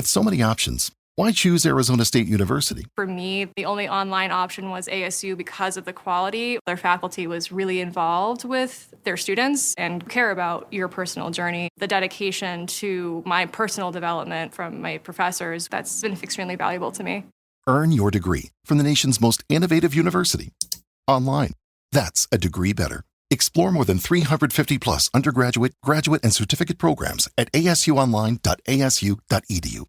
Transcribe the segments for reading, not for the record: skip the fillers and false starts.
With so many options, why choose Arizona State University? For me, the only online option was ASU because of the quality. Their faculty was really involved with their students and care about your personal journey. The dedication to my personal development from my professors, that's been extremely valuable to me. Earn your degree from the nation's most innovative university. Online. That's a degree better. Explore more than 350 plus undergraduate, graduate, and certificate programs at asuonline.asu.edu.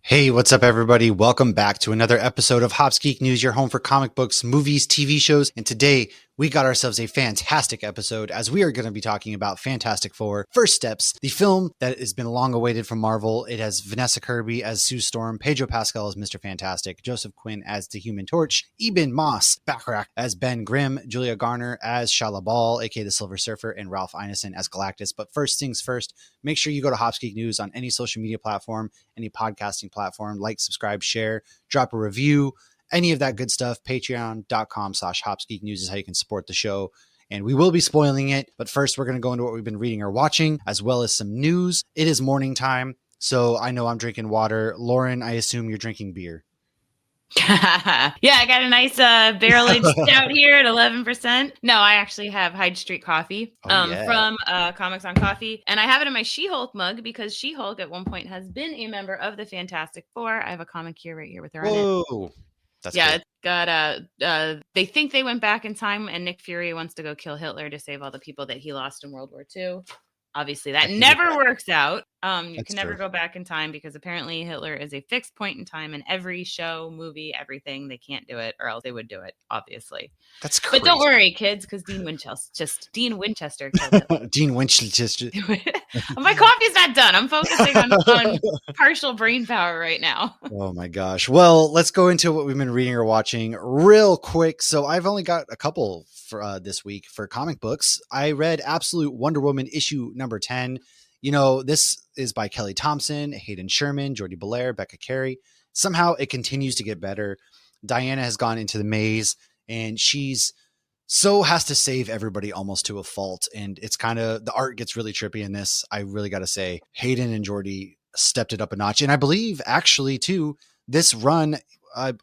Hey, what's up, everybody? Welcome back to another episode of hopsgeeknews, your home for comic books, movies, TV shows. And today we got ourselves a fantastic episode as we are going to be talking about Fantastic Four: First Steps, the film that has been long awaited from Marvel. It has Vanessa Kirby as Sue Storm, Pedro Pascal as Mr. Fantastic, Joseph Quinn as the Human Torch, Ebon Moss-Bachrach as Ben Grimm, Julia Garner as Shala Ball, aka the Silver Surfer, and Ralph Ineson as Galactus. But first things first, make sure you go to Hopsgeek on any social media platform, any podcasting platform, like, subscribe, share, drop a review, any of that good stuff. Patreon.com/hopsgeeknews is how you can support the show. And we will be spoiling it. But first, we're going to go into what we've been reading or watching, as well as some news. It is morning time, so I know I'm drinking water. Lauren, I assume you're drinking beer. Yeah, I got a nice barrel-aged stout here at 11%. No, I actually have Hyde Street Coffee from Comics on Coffee. And I have it in my She-Hulk mug because She-Hulk at one point has been a member of the Fantastic Four. I have a comic here right here with her on it. That's yeah, good. It's got they think they went back in time and Nick Fury wants to go kill Hitler to save all the people that he lost in World War II. Obviously, that never works out. You can never go back in time because apparently Hitler is a fixed point in time in every show, movie, everything. They can't do it, or else they would do it, obviously. That's crazy. But don't worry, kids, because Dean Winchester killed Hitler. Dean Winchester. My coffee's not done. I'm focusing on partial brain power right now. Oh my gosh. Well, let's go into what we've been reading or watching real quick. So I've only got a couple for this week for comic books. I read Absolute Wonder Woman issue number 10. You know, this is by Kelly Thompson, Hayden Sherman, Jordi Belair, Becca Carey. Somehow it continues to get better. Diana has gone into the maze and she's has to save everybody almost to a fault. And it's kind of, the art gets really trippy in this. I really got to say, Hayden and Jordi stepped it up a notch. And I believe actually too, this run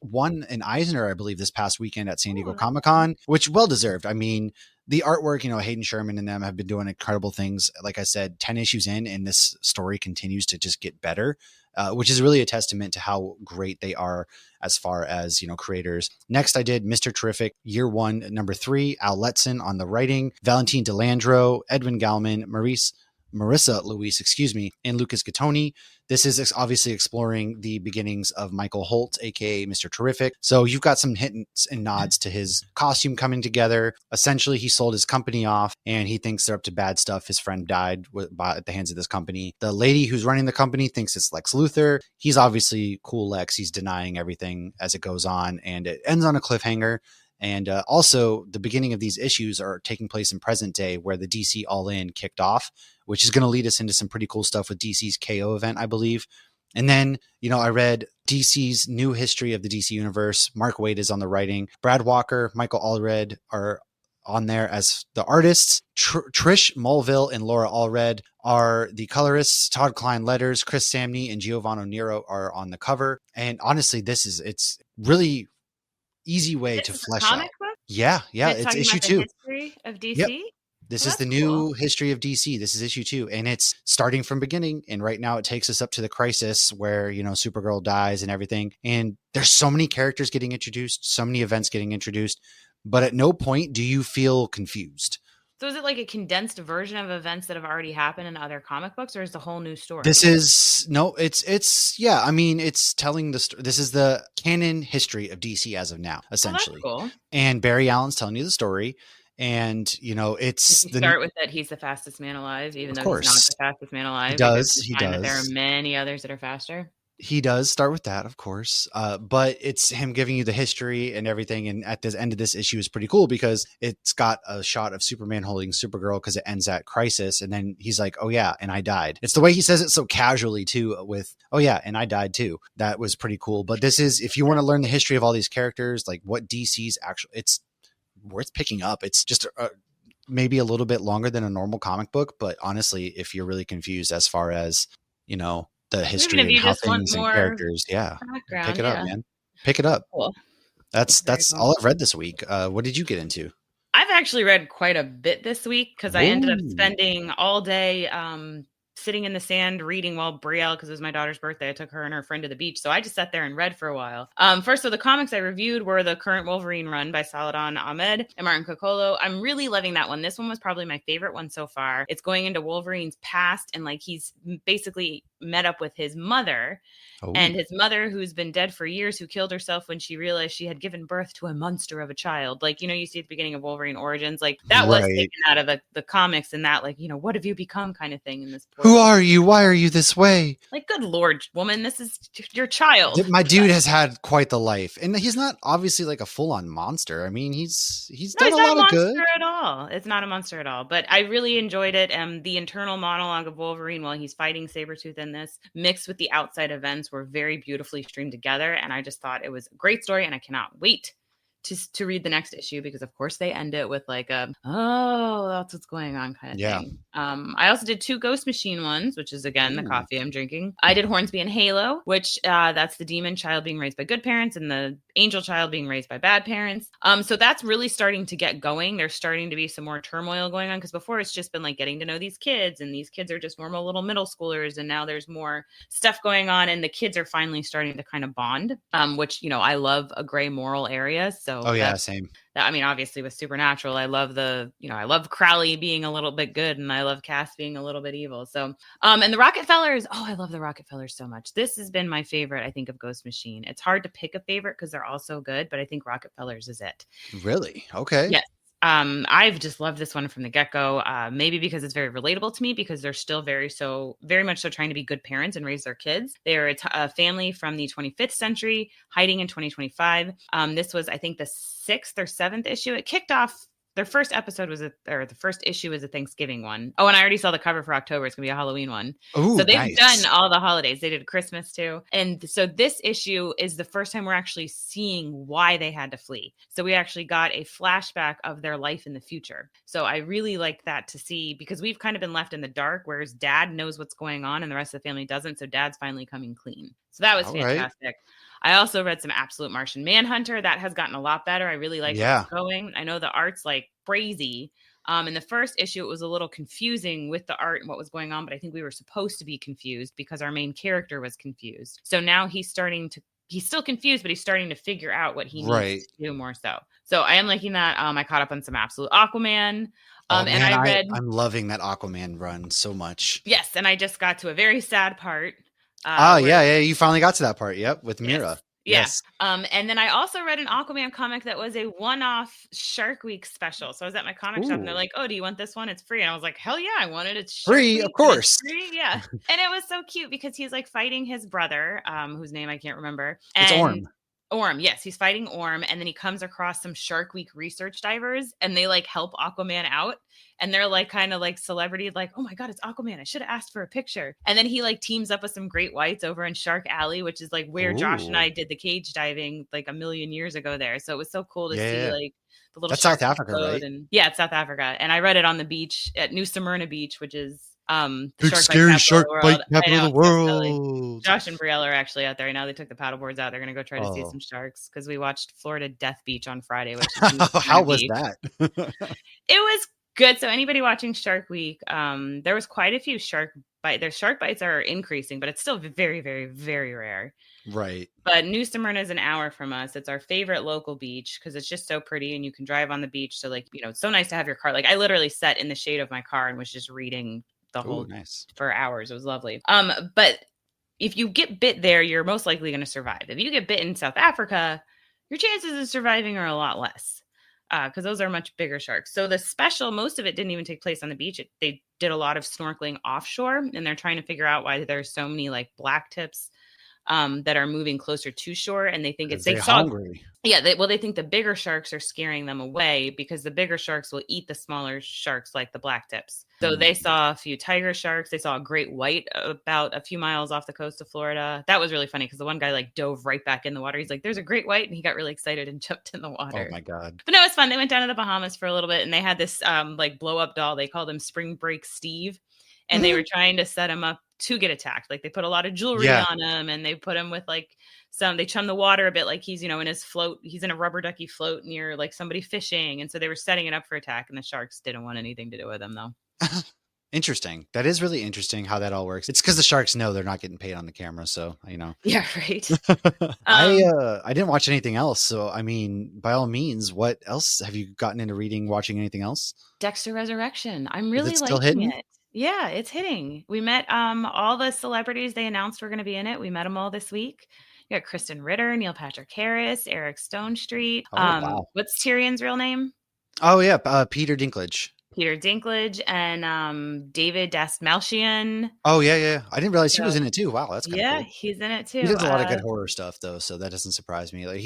won an Eisner, I believe, this past weekend at San Diego Comic-Con, which well-deserved. I mean, the artwork, you know, Hayden Sherman and them have been doing incredible things. Like I said, 10 issues in, and this story continues to just get better, which is really a testament to how great they are as far as, you know, creators. Next, I did Mr. Terrific Year 1, number 3, Al Letson on the writing, Valentine DeLandro, Edwin Gallman, Marissa Louise, and Lucas Gattoni. This is obviously exploring the beginnings of Michael Holt, aka Mr. Terrific. So you've got some hints and nods to his costume coming together. Essentially, he sold his company off and he thinks they're up to bad stuff. His friend died at the hands of this company. The lady who's running the company thinks it's Lex Luthor. He's obviously cool Lex. He's denying everything as it goes on, and it ends on a cliffhanger. And also, the beginning of these issues are taking place in present day where the DC All In kicked off, which is going to lead us into some pretty cool stuff with DC's KO event, I believe. And then, you know, I read DC's new history of the DC universe. Mark Waid is on the writing. Brad Walker, Michael Allred are on there as the artists. Trish Mulville and Laura Allred are the colorists. Todd Klein letters. Chris Samney and Giovanni Nero are on the cover. And honestly, it's really easy way to flesh out. Book? Yeah. It's issue 2. History of DC? Yep. This is the new history of DC. This is issue 2, and it's starting from beginning. And right now it takes us up to the crisis where, you know, Supergirl dies and everything. And there's so many characters getting introduced, so many events getting introduced, but at no point do you feel confused. So is it like a condensed version of events that have already happened in other comic books, or is the whole new story? It's I mean, it's telling this is the canon history of DC as of now, essentially. Oh, that's cool. And Barry Allen's telling you the story. And, you know, it's start with that he's the fastest man alive, even though he's not the fastest man alive. He does. There are many others that are faster. He does start with that, of course, but it's him giving you the history and everything. And at the end of this issue is pretty cool because it's got a shot of Superman holding Supergirl because it ends at Crisis. And then he's like, oh, yeah, and I died. It's the way he says it so casually, too, with, oh, yeah, and I died, too. That was pretty cool. But this is, if you want to learn the history of all these characters, like what DC's actually, it's worth picking up. It's just maybe a little bit longer than a normal comic book. But honestly, if you're really confused as far as, you know, the history and how things and characters, pick it up, man. Pick it up. Cool. That's cool. All I've read this week. What did you get into? I've actually read quite a bit this week because I ended up spending all day sitting in the sand reading while Brielle, because it was my daughter's birthday, I took her and her friend to the beach. So I just sat there and read for a while. First, so the comics I reviewed were the current Wolverine run by Saladin Ahmed and Martin Coccolo. I'm really loving that one. This one was probably my favorite one so far. It's going into Wolverine's past, and like he's basically met up with his mother. And his mother, who's been dead for years, who killed herself when she realized she had given birth to a monster of a child. Like, you know, you see at the beginning of Wolverine Origins, like that was taken out of the comics, and that, like, you know, what have you become kind of thing in this. Who are you? Why are you this way? Like, good Lord, woman, this is your child. My dude has had quite the life, and he's not obviously like a full-on monster. I mean, he's done a lot of good. At all. It's not a monster at all, but I really enjoyed it. The internal monologue of Wolverine while he's fighting Sabretooth in this, mixed with the outside events, were very beautifully streamed together, and I just thought it was a great story, and I cannot wait to read the next issue, because of course they end it with like a, oh, that's what's going on kind of thing. I also did 2 Ghost Machine ones, which is again the coffee I'm drinking. I did Hornsby and Halo, which that's the demon child being raised by good parents and the angel child being raised by bad parents. So that's really starting to get going. There's starting to be some more turmoil going on, because before it's just been like getting to know these kids, and these kids are just normal little middle schoolers, and now there's more stuff going on, and the kids are finally starting to kind of bond, which, you know, I love a gray moral area. So same. I mean, obviously with Supernatural, I love I love Crowley being a little bit good, and I love Cass being a little bit evil. So, and the Rockefellers, I love the Rockefellers so much. This has been my favorite, I think, of Ghost Machine. It's hard to pick a favorite because they're all so good, but I think Rockefellers is it. Really? Okay. Yes. I've just loved this one from the get-go, maybe because it's very relatable to me, because they're still very much so trying to be good parents and raise their kids. They're a family from the 25th century hiding in 2025. This was, I think, the 6th or 7th issue. It kicked off. Their first episode was the first issue was a Thanksgiving one. Oh, and I already saw the cover for October. It's gonna be a Halloween one. Ooh, so they've done all the holidays. They did Christmas too. And so this issue is the first time we're actually seeing why they had to flee. So we actually got a flashback of their life in the future. So I really like that to see, because we've kind of been left in the dark, whereas Dad knows what's going on and the rest of the family doesn't. So Dad's finally coming clean. So that was fantastic. Right. I also read some Absolute Martian Manhunter. That has gotten a lot better. I really like where it's going. I know the art's like crazy. In the first issue, it was a little confusing with the art and what was going on, but I think we were supposed to be confused because our main character was confused. So now he's still confused, but he's starting to figure out what he needs to do more so. So I am liking that. I caught up on some Absolute Aquaman. I'm loving that Aquaman run so much. Yes, and I just got to a very sad part. You finally got to that part. Yep, with Mira. Yes. And then I also read an Aquaman comic that was a one-off Shark Week special. So I was at my comic shop, and they're like, "Oh, do you want this one? It's free." And I was like, "Hell yeah, I want it. It's free, of course." Free, yeah. And it was so cute because he's like fighting his brother, whose name I can't remember. It's Orm. Orm, yes, he's fighting Orm, and then he comes across some Shark Week research divers, and they like help Aquaman out, and they're like kind of like celebrity, like, oh my god, it's Aquaman, I should have asked for a picture. And then he like teams up with some great whites over in Shark Alley, which is like where Josh and I did the cage diving like a million years ago there. So it was so cool to see like the little. That's South Africa, right? And it's South Africa, and I read it on the beach at New Smyrna Beach, which is the big scary shark bite capital of the world. Josh and Brielle are actually out there now. They took the paddle boards out. They're gonna go try to see some sharks, because we watched Florida Death Beach on Friday. Which how was that? It was good. So anybody watching Shark Week, there was quite a few shark bites. Their shark bites are increasing, but it's still very, very, very rare. Right. But New Smyrna is an hour from us. It's our favorite local beach because it's just so pretty, and you can drive on the beach. So like, it's so nice to have your car. Like I literally sat in the shade of my car and was just reading the whole for hours. It was lovely. But if you get bit there, you're most likely going to survive. If you get bit in South Africa, your chances of surviving are a lot less, because those are much bigger sharks. So the special, most of it didn't even take place on the beach. They did a lot of snorkeling offshore, and they're trying to figure out why there's so many like black tips that are moving closer to shore, and they think it's they're hungry. Yeah, they think the bigger sharks are scaring them away because the bigger sharks will eat the smaller sharks like the black tips. So they saw a few tiger sharks. They saw a great white about a few miles off the coast of Florida. That was really funny because the one guy like dove right back in the water. He's like, "There's a great white," and he got really excited and jumped in the water. Oh my God. But no, it's fun. They went down to the Bahamas for a little bit, and they had this like blow up doll. They called him Spring Break Steve. And they were trying to set him up to get attacked. Like they put a lot of jewelry on him, and they put him with like they chum the water a bit, like he's, in his float. He's in a rubber ducky float near like somebody fishing. And so they were setting it up for attack, and the sharks didn't want anything to do with him though. Interesting. That is really interesting how that all works. It's because the sharks know they're not getting paid on the camera. So, Yeah, right. I didn't watch anything else. So, I mean, by all means, what else have you gotten into reading, watching anything else? Dexter Resurrection. I'm really still liking hitting? it. Yeah, it's hitting. We met all the celebrities they announced were going to be in it. We met them all this week. You got Kristen Ritter, Neil Patrick Harris, Eric Stonestreet. Wow. What's Tyrion's real name? Oh, yeah. Peter Dinklage. Peter Dinklage and David Dastmalchian. Oh, yeah. I didn't realize he was in it too. Wow, that's kind of cool. He's in it too. He does a lot of good horror stuff, though, so that doesn't surprise me. Like,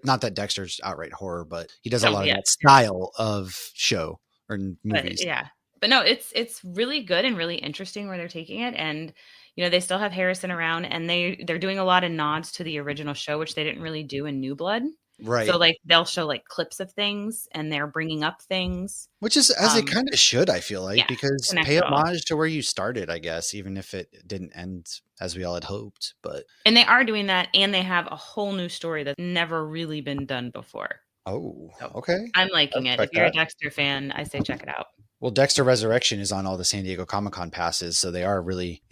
not that Dexter's outright horror, but he does a lot of that style of show or movies. But no, it's really good and really interesting where they're taking it. And, they still have Harrison around, and they're doing a lot of nods to the original show, which they didn't really do in New Blood. Right. So like they'll show like clips of things, and they're bringing up things. Which is as it kind of should, I feel like, because pay homage to where you started, I guess, even if it didn't end as we all had hoped. And they are doing that, and they have a whole new story that's never really been done before. Oh, okay. I'm liking it. If you're a Dexter fan, I say check it out. Well, Dexter Resurrection is on all the San Diego Comic-Con passes, so they are really,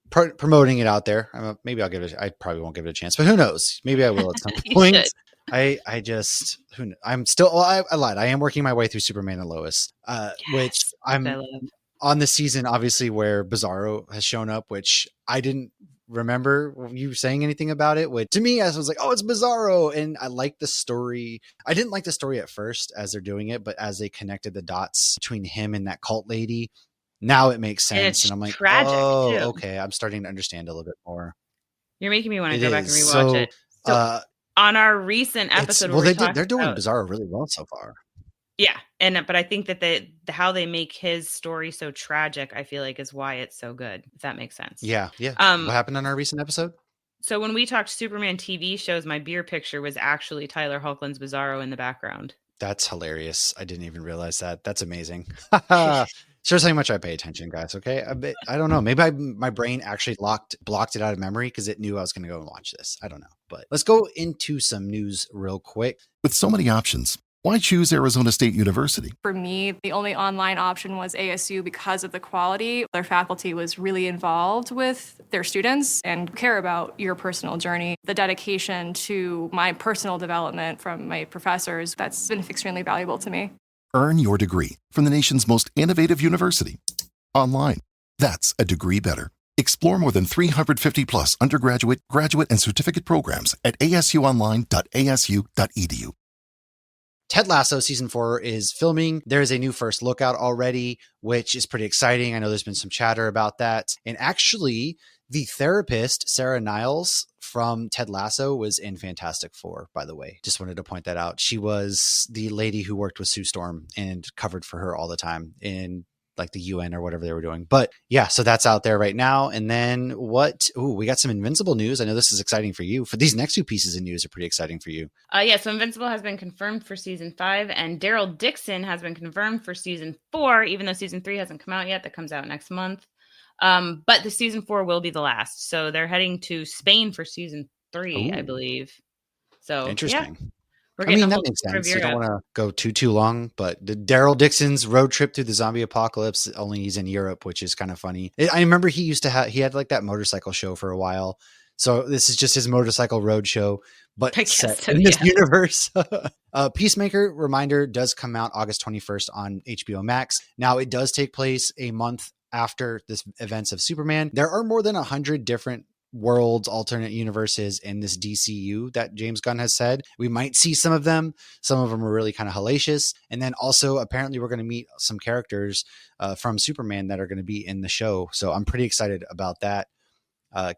promoting it out there. Maybe I'll give it. I probably won't give it a chance, but who knows? Maybe I will at some point. I just, I'm still, I lied. I am working my way through Superman and Lois, which I'm on the season, obviously, where Bizarro has shown up, which I didn't remember you saying anything about it. Which to me, I was like, oh, it's Bizarro. And I like the story. I didn't like the story at first as they're doing it, but as they connected the dots between him and that cult lady, now it makes sense. And I'm like, tragic, oh, too. Okay. I'm starting to understand a little bit more. You're making me want to go back and rewatch it. So, on our recent episode, they're doing Bizarro really well so far. Yeah, but I think that how they make his story so tragic, I feel like, is why it's so good. If that makes sense. Yeah. What happened on our recent episode? So when we talked Superman TV shows, my beer picture was actually Tyler Hoechlin's Bizarro in the background. That's hilarious. I didn't even realize that. That's amazing. Shows how much I pay attention, guys. Okay. I don't know. Maybe my brain actually blocked it out of memory because it knew I was going to go and watch this. I don't know. But let's go into some news real quick. With so many options, why choose Arizona State University? For me, the only online option was ASU because of the quality. Their faculty was really involved with their students and care about your personal journey. The dedication to my personal development from my professors, that's been extremely valuable to me. Earn your degree from the nation's most innovative university. Online. That's a degree better. Explore more than 350 plus undergraduate, graduate, and certificate programs at asuonline.asu.edu. Ted Lasso season 4 is filming. There is a new first look out already, which is pretty exciting. I know there's been some chatter about that. And actually, the therapist, Sarah Niles from Ted Lasso, was in Fantastic Four, by the way. Just wanted to point that out. She was the lady who worked with Sue Storm and covered for her all the time in like the UN or whatever they were doing. But yeah, so that's out there right now. And then we got some Invincible news. I know this is exciting for you. For these next two pieces of news are pretty exciting for you. So Invincible has been confirmed for season 5, and Daryl Dixon has been confirmed for season 4, even though season 3 hasn't come out yet. That comes out next month. But the season 4 will be the last. So they're heading to Spain for season 3, I believe. So interesting. Yeah. That makes sense. You don't want to go too long, but the Daryl Dixon's road trip through the zombie apocalypse, only he's in Europe, which is kind of funny. I remember he had like that motorcycle show for a while. So this is just his motorcycle road show, but set in this universe. Peacemaker, reminder, does come out August 21st on HBO Max. Now it does take place a month after this events of Superman. There are more than 100 different worlds, alternate universes in this DCU that James Gunn has said. We might see some of them. Some of them are really kind of hellacious. And then also apparently we're going to meet some characters from Superman that are going to be in the show. So I'm pretty excited about that.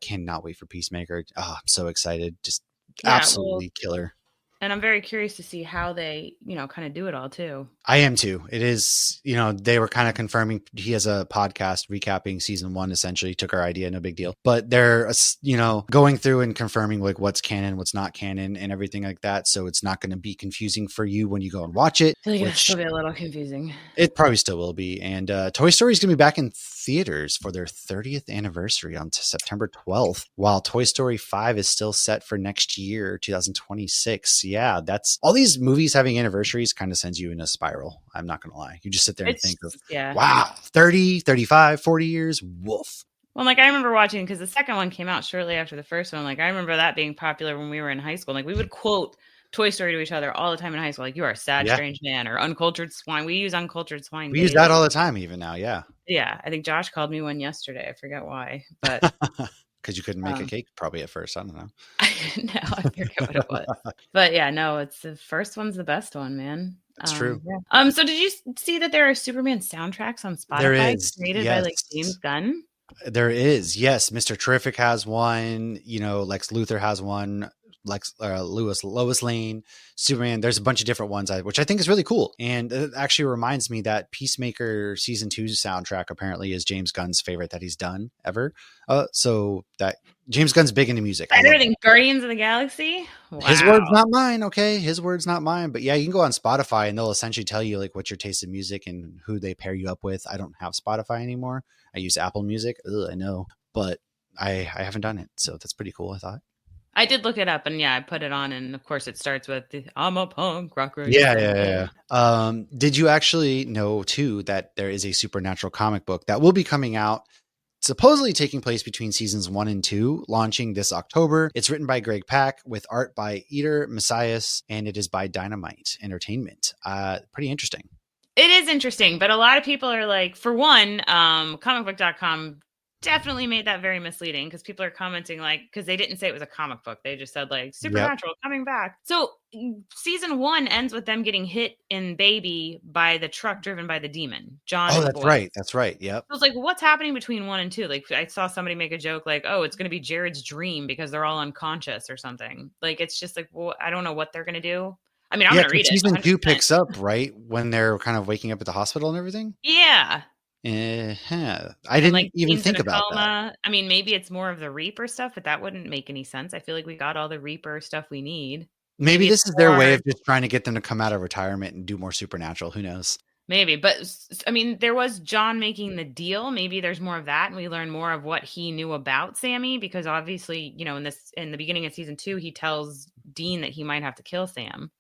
Cannot wait for Peacemaker. Oh, I'm so excited. Just Yeah, absolutely killer. And I'm very curious to see how they, kind of do it all too. I am too. It is, they were kind of confirming he has a podcast recapping season 1, essentially. Took our idea, no big deal. But they're, going through and confirming like what's canon, what's not canon and everything like that. So it's not going to be confusing for you when you go and watch it. I feel like it'll still be a little confusing. It probably still will be. And Toy Story is going to be back in theaters for their 30th anniversary on September 12th, while Toy Story 5 is still set for next year, 2026. Yeah, that's all these movies having anniversaries kind of sends you in a spiral. I'm not going to lie. You just sit there and think of, wow, 30, 35, 40 years. Woof. Well, like I remember watching, because the second one came out shortly after the first one. Like I remember that being popular when we were in high school. Like we would quote Toy Story to each other all the time in high school. Like, you are a sad, strange man, or uncultured swine. We use uncultured swine. We use that all the time even now. Yeah. Yeah. I think Josh called me one yesterday. I forget why, but because you couldn't make a cake probably at first. I don't know. No, I forget what it was. But yeah, no, it's the first one's the best one, man. That's true. Yeah. So did you see that there are Superman soundtracks on Spotify there is. created by like James Gunn? There is. Yes. Mr. Terrific has one, Lex Luthor has one, Lois Lane, Superman. There's a bunch of different ones, which I think is really cool. And it actually reminds me that Peacemaker season 2's soundtrack apparently is James Gunn's favorite that he's done ever. So that James Gunn's big into music. Better than Guardians of the Galaxy? Wow. His words, not mine. Okay. His words, not mine. But yeah, you can go on Spotify and they'll essentially tell you like what's your taste in music and who they pair you up with. I don't have Spotify anymore. I use Apple Music. I know, but I haven't done it. So that's pretty cool, I thought. I did look it up, and I put it on, and of course it starts with "I'm a punk rocker." Yeah. Did you actually know too that there is a Supernatural comic book that will be coming out, supposedly taking place between seasons 1 and 2, launching this October? It's written by Greg Pak with art by Eater Messias, and it is by Dynamite Entertainment. Pretty interesting. It is interesting, but a lot of people are like, for one, comicbook.com definitely made that very misleading, because people are commenting like, because they didn't say it was a comic book, they just said like Supernatural coming back. So season 1 ends with them getting hit in Baby by the truck driven by the demon John. Oh, that's right. Yep. I was like, what's happening between 1 and 2? Like I saw somebody make a joke like, oh, it's going to be Jared's dream because they're all unconscious or something. Like it's just like, well, I don't know what they're going to do. I mean, I'm going to read it. Season 2 picks up right when they're kind of waking up at the hospital and everything. Yeah. I didn't even think about that. I mean, maybe it's more of the Reaper stuff, but that wouldn't make any sense. I feel like we got all the Reaper stuff we need. Maybe this is their way of just trying to get them to come out of retirement and do more Supernatural. Who knows? Maybe, but I mean, there was John making the deal. Maybe there's more of that, and we learn more of what he knew about Sammy, because obviously, in the beginning of season 2, he tells Dean that he might have to kill Sam.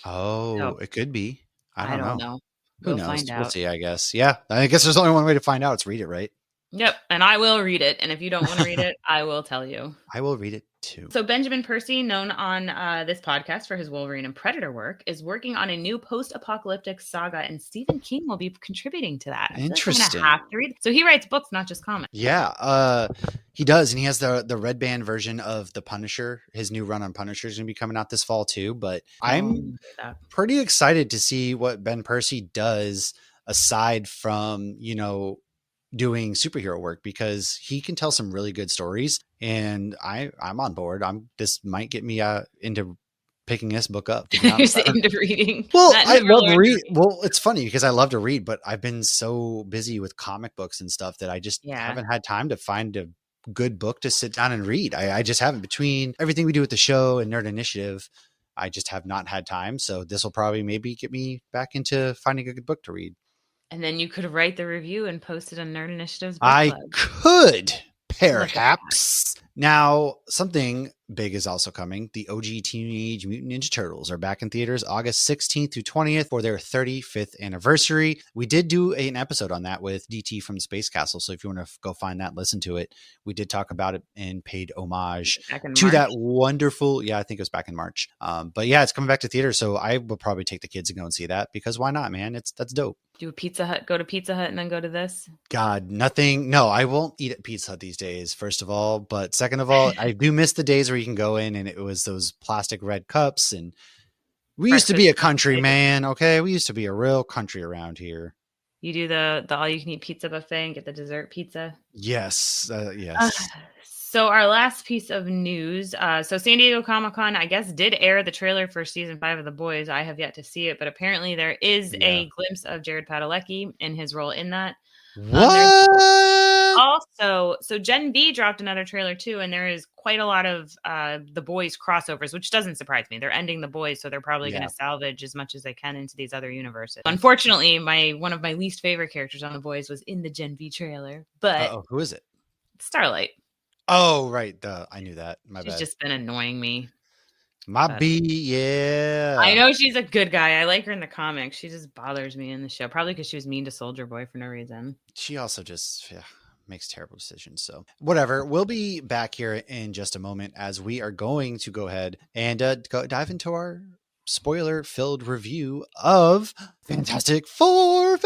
Oh, so, it could be. I don't know. Who knows? Find out. We'll see, I guess. Yeah. I guess there's only one way to find out. It's read it, right? Yep. And I will read it. And if you don't want to read it, I will tell you. I will read it too. So Benjamin Percy, known on this podcast for his Wolverine and Predator work, is working on a new post-apocalyptic saga, and Stephen King will be contributing to that. Interesting. I'm gonna have to read. So he writes books, not just comics. Yeah. He does. And he has the Red Band version of The Punisher. His new run on Punisher is going to be coming out this fall too. But I'm pretty excited to see what Ben Percy does aside from, doing superhero work, because he can tell some really good stories, and I'm on board. This might get me into picking this book up. Into reading. Well, I love to read. Well, it's funny because I love to read, but I've been so busy with comic books and stuff that I just haven't had time to find a good book to sit down and read. I just haven't, between everything we do with the show and Nerd Initiative. I just have not had time. So this will probably maybe get me back into finding a good book to read. And then you could write the review and post it on Nerd Initiative's book club. Could, perhaps. Now, something big is also coming. The OG Teenage Mutant Ninja Turtles are back in theaters August 16th through 20th for their 35th anniversary. We did do an episode on that with DT from Space Castle. So if you want to go find that, listen to it. We did talk about it and paid homage to that wonderful. Yeah, I think it was back in March. But yeah, it's coming back to theater. So I will probably take the kids and go and see that, because why not, man? That's dope. Do a Pizza Hut, go to Pizza Hut and then go to this? God, nothing. No, I won't eat at Pizza Hut these days, first of all. But second of all, I do miss the days where you can go in and it was those plastic red cups. And we used to be a country, man. Okay. We used to be a real country around here. You do the all you can eat pizza buffet and get the dessert pizza? Yes. Yes. So our last piece of news. So San Diego Comic-Con, I guess, did air the trailer for season 5 of The Boys. I have yet to see it, but apparently there is a glimpse of Jared Padalecki and his role in that. What? Also, so Gen V dropped another trailer too, and there is quite a lot of The Boys crossovers, which doesn't surprise me. They're ending The Boys, so they're probably going to salvage as much as they can into these other universes. Unfortunately, one of my least favorite characters on The Boys was in the Gen V trailer, but who is it? Starlight. Oh, right. I knew that. She's just been annoying me. Yeah. I know she's a good guy. I like her in the comics. She just bothers me in the show, probably because she was mean to Soldier Boy for no reason. She also just makes terrible decisions. So whatever. We'll be back here in just a moment as we are going to go ahead and dive into our spoiler-filled review of Fantastic Four.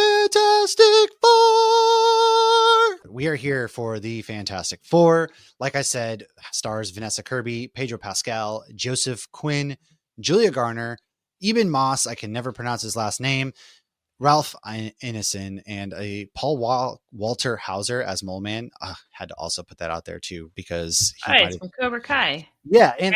We are here for the Fantastic Four. Like I said, stars Vanessa Kirby, Pedro Pascal, Joseph Quinn, Julia Garner, Ebon Moss, I can never pronounce his last name, Ralph Ineson, and a Paul Walter Hauser as Mole Man. Had to also put that out there too because it's from Cobra Kai. Yeah, and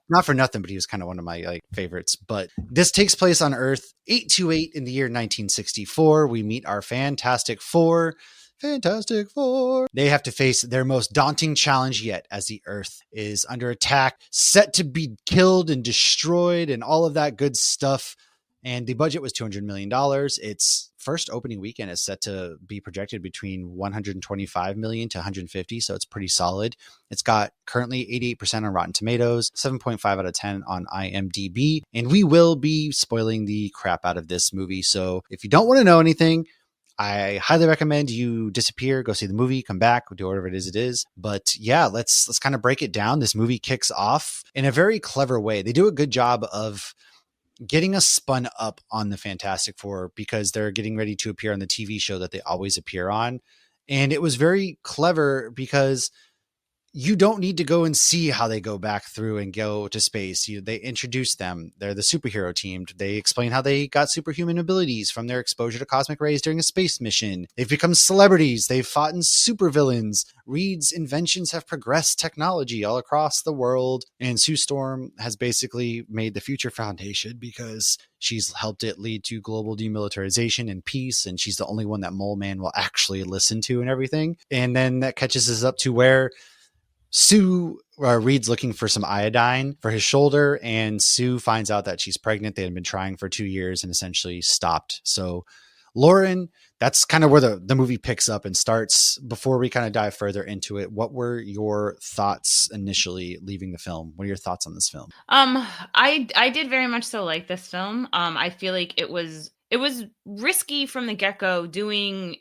not for nothing, but he was kind of one of my favorites. But this takes place on Earth 828 in the year 1964. We meet our Fantastic Four. They have to face their most daunting challenge yet as the Earth is under attack, set to be killed and destroyed and all of that good stuff. And the budget was $200 million. Its first opening weekend is set to be projected between 125 million to 150. So it's pretty solid. It's got currently 88% on Rotten Tomatoes, 7.5 out of 10 on IMDb. And we will be spoiling the crap out of this movie. So if you don't want to know anything, I highly recommend you disappear, go see the movie, come back, do whatever it is. But yeah, let's kind of break it down. This movie kicks off in a very clever way. They do a good job of getting us spun up on the Fantastic Four because they're getting ready to appear on the TV show that they always appear on. And it was very clever because you don't need to go and see how they go back through and go to space. They introduce them. They're the superhero team. They explain how they got superhuman abilities from their exposure to cosmic rays during a space mission. They've become celebrities. They've fought in supervillains. Reed's inventions have progressed technology all across the world. And Sue Storm has basically made the Future Foundation because she's helped it lead to global demilitarization and peace. And she's the only one that Mole Man will actually listen to and everything. And then that catches us up to where Sue Reed's looking for some iodine for his shoulder, and Sue finds out that she's pregnant. They had been trying for 2 years and essentially stopped. So Lauren, that's kind of where the movie picks up and starts. Before we kind of dive further into it, what were your thoughts initially leaving the film? What are your thoughts on this film? I did very much so like this film. I feel like it was risky from the get-go doing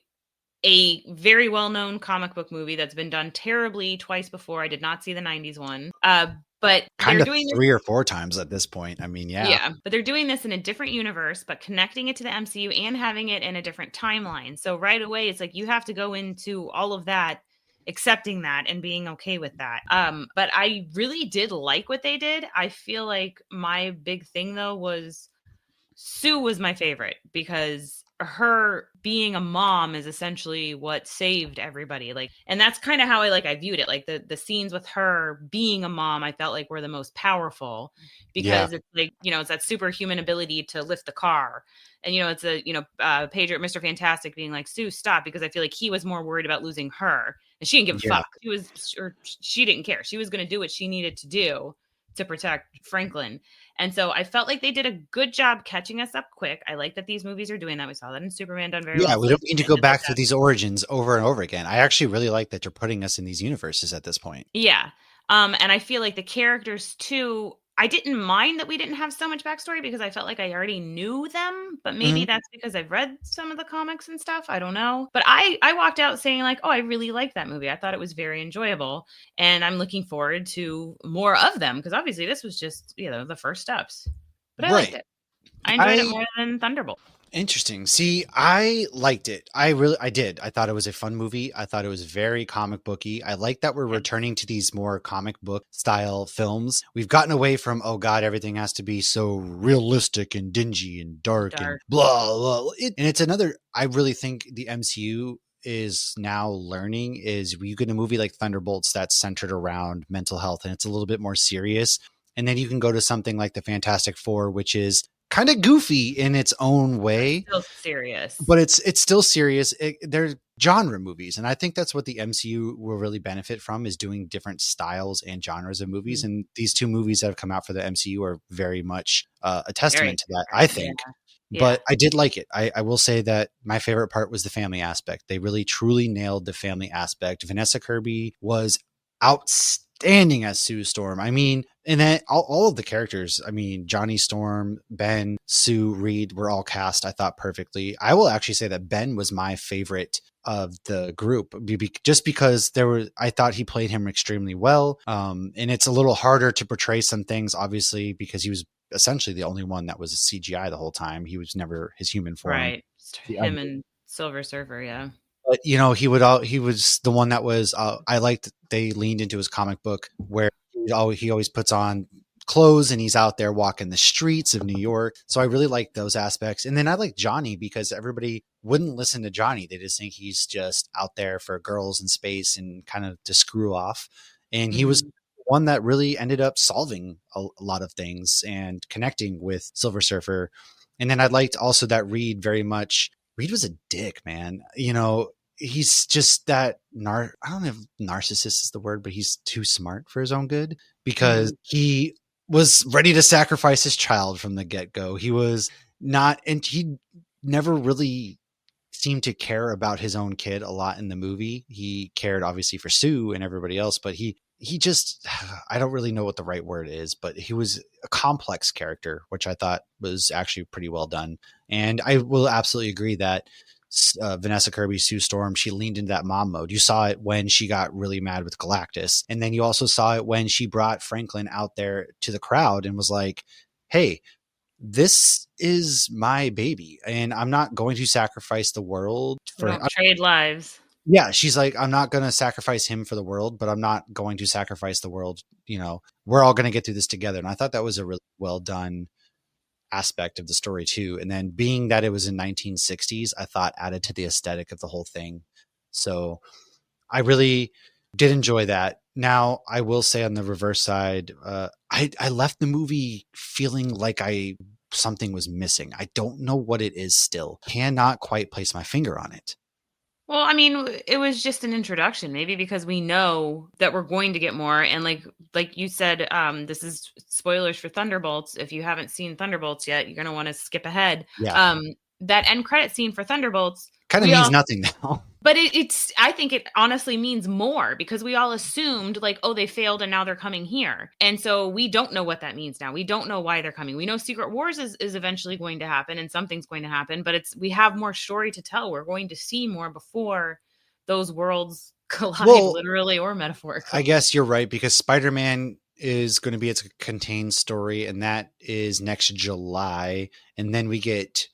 a very well-known comic book movie that's been done terribly twice before. I did not see the 90s one. But kind of 3 or 4 times at this point. I mean, yeah, but they're doing this in a different universe, but connecting it to the MCU and having it in a different timeline. So right away, it's like you have to go into all of that, accepting that and being okay with that. But I really did like what they did. I feel like my big thing though was Sue was my favorite because her being a mom is essentially what saved everybody. And that's kind of how I viewed it. Like the scenes with her being a mom, I felt like were the most powerful because it's it's that superhuman ability to lift the car. And, it's Pedro, Mr. Fantastic being like, Sue, stop, because I feel like he was more worried about losing her and she didn't give a fuck. She didn't care. She was going to do what she needed to do to protect Franklin. And so I felt like they did a good job catching us up quick. I like that these movies are doing that. We saw that in Superman done very well. Yeah, we don't need to go back through these origins over and over again. I actually really like that you're putting us in these universes at this point. Yeah. And I feel like the characters too, I didn't mind that we didn't have so much backstory because I felt like I already knew them, but maybe that's because I've read some of the comics and stuff. I don't know. But I walked out saying I really liked that movie. I thought it was very enjoyable and I'm looking forward to more of them because obviously this was just, the first steps, but I liked it. I enjoyed it more than Thunderbolts. Interesting. See, I liked it. I did. I thought it was a fun movie. I thought it was very comic booky. I like that we're returning to these more comic book style films. We've gotten away from, oh God, everything has to be so realistic and dingy and dark. And blah, blah. And it's another, I really think the MCU is now learning is you get a movie like Thunderbolts that's centered around mental health and it's a little bit more serious. And then you can go to something like the Fantastic Four, which is kind of goofy in its own way. Still serious. But it's still serious. They're genre movies. And I think that's what the MCU will really benefit from, is doing different styles and genres of movies. And these two movies that have come out for the MCU are very much a testament to that, I think. Yeah. But I did like it. I will say that my favorite part was the family aspect. They really truly nailed the family aspect. Vanessa Kirby was outstanding as Sue Storm. I mean, and then all of the characters, I mean, Johnny Storm, Ben, Sue, Reed were all cast, I thought, perfectly. I will actually say that Ben was my favorite of the group, just because I thought he played him extremely well. And it's a little harder to portray some things, obviously, because he was essentially the only one that was a CGI the whole time. He was never his human form. Right. Him and Silver Surfer, yeah. But he was the one that was I liked they leaned into his comic book where he always puts on clothes and he's out there walking the streets of New York. So I really liked those aspects. And then I like Johnny because everybody wouldn't listen to Johnny. They just think he's just out there for girls in space and kind of to screw off. And he was one that really ended up solving a lot of things and connecting with Silver Surfer. And then I liked also that Reed was a dick, man. He's just that I don't know if narcissist is the word, but he's too smart for his own good, because he was ready to sacrifice his child from the get-go. He was not, and he never really seemed to care about his own kid a lot in the movie. He cared obviously for Sue and everybody else, but he just, I don't really know what the right word is, but he was a complex character, which I thought was actually pretty well done. And I will absolutely agree that Vanessa Kirby, Sue Storm, she leaned into that mom mode. You saw it when she got really mad with Galactus. And then you also saw it when she brought Franklin out there to the crowd and was like, hey, this is my baby and I'm not going to sacrifice the world for trade lives. Yeah, she's like, I'm not going to sacrifice him for the world, but I'm not going to sacrifice the world. We're all going to get through this together. And I thought that was a really well done aspect of the story too. And then being that it was in 1960s, I thought added to the aesthetic of the whole thing. So I really did enjoy that. Now, I will say on the reverse side, I left the movie feeling like something was missing. I don't know what it is still. Cannot quite place my finger on it. Well, I mean, it was just an introduction, maybe because we know that we're going to get more. And like you said, this is spoilers for Thunderbolts. If you haven't seen Thunderbolts yet, you're going to want to skip ahead. Yeah. That end credit scene for Thunderbolts kind of means nothing now. But I think it honestly means more, because we all assumed like, oh, they failed and now they're coming here. And so we don't know what that means now. We don't know why they're coming. We know Secret Wars is eventually going to happen and something's going to happen, but we have more story to tell. We're going to see more before those worlds collide, literally or metaphorically. I guess you're right, because Spider-Man is going to be its contained story, and that is next July. And then we get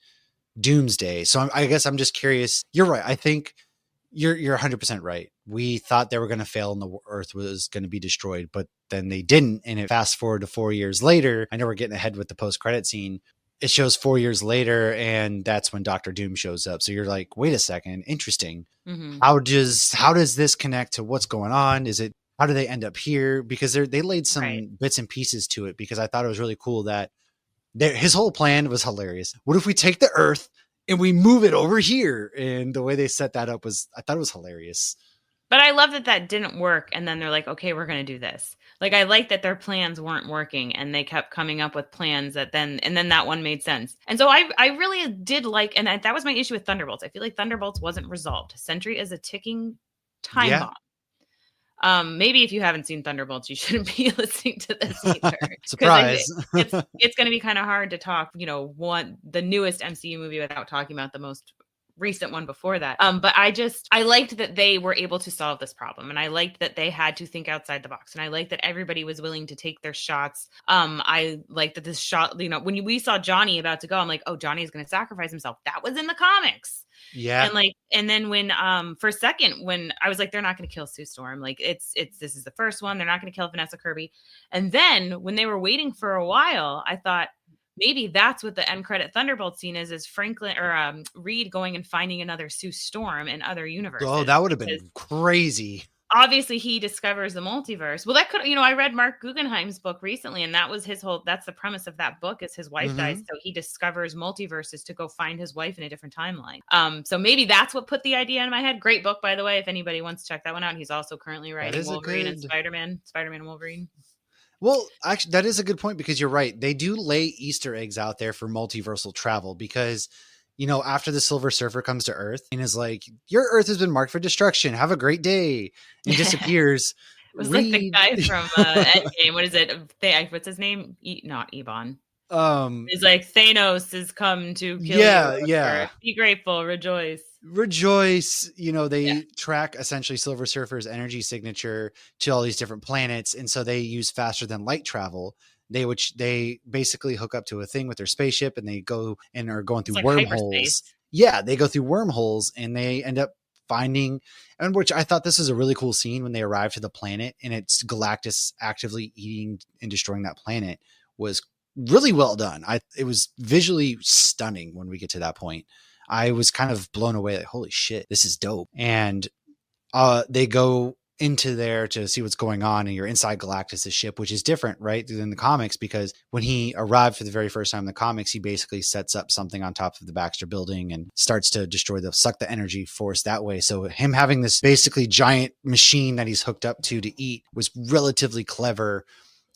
Doomsday. So I guess I'm just curious. You're right. I think you're 100% right. We thought they were going to fail and the Earth was going to be destroyed, but then they didn't. And it fast forward to 4 years later. I know we're getting ahead with the post-credit scene. It shows 4 years later, and that's when Dr. Doom shows up. So you're like, wait a second, interesting. Mm-hmm. How does this connect to what's going on? How do they end up here? Because they laid some bits and pieces to it, because I thought it was really cool that his whole plan was hilarious. What if we take the Earth and we move it over here? And the way they set that up I thought it was hilarious. But I love that didn't work. And then they're like, okay, we're going to do this. Like, I like that their plans weren't working and they kept coming up with plans and then that one made sense. And so I really did like, and that was my issue with Thunderbolts. I feel like Thunderbolts wasn't resolved. Sentry is a ticking time bomb. Maybe if you haven't seen Thunderbolts, you shouldn't be listening to this either. Surprise. It's going to be kind of hard to talk, the newest MCU movie without talking about the most recent one before that. But I liked that they were able to solve this problem. And I liked that they had to think outside the box. And I liked that everybody was willing to take their shots. I liked that this shot, when we saw Johnny about to go, I'm like, oh, Johnny's going to sacrifice himself. That was in the comics. Yeah. And then when, for a second, when I was like, they're not going to kill Sue Storm. Like this is the first one. They're not going to kill Vanessa Kirby. And then when they were waiting for a while, I thought, maybe that's what the end credit Thunderbolt scene is Franklin or Reed going and finding another Sue Storm in other universes. Oh, that would have been crazy. Obviously he discovers the multiverse. Well, that could, I read Mark Guggenheim's book recently, and that was that's the premise of that book is his wife dies. So he discovers multiverses to go find his wife in a different timeline. So maybe that's what put the idea in my head. Great book, by the way, if anybody wants to check that one out. He's also currently writing Wolverine and Spider-Man and Wolverine. Well, actually, that is a good point because you're right. They do lay Easter eggs out there for multiversal travel because, after the Silver Surfer comes to Earth and is like, your Earth has been marked for destruction. Have a great day. And disappears. It was like the guy from Endgame. What is it? What's his name? Not Ebon. He's like, Thanos has come to kill you. Yeah. Be grateful. Rejoice. They track essentially Silver Surfer's energy signature to all these different planets. And so they use faster than light travel. They basically hook up to a thing with their spaceship and they go and are going through wormholes. Hyperspace. Yeah. They go through wormholes and they end up finding, and which I thought this was a really cool scene when they arrive to the planet and it's Galactus actively eating and destroying that planet was really well done. It was visually stunning when we get to that point. I was kind of blown away, like, holy shit, this is dope. And they go into there to see what's going on, and you're inside Galactus' ship, which is different, right, than the comics, because when he arrived for the very first time in the comics, he basically sets up something on top of the Baxter building and starts to suck the energy force that way. So him having this basically giant machine that he's hooked up to eat was relatively clever.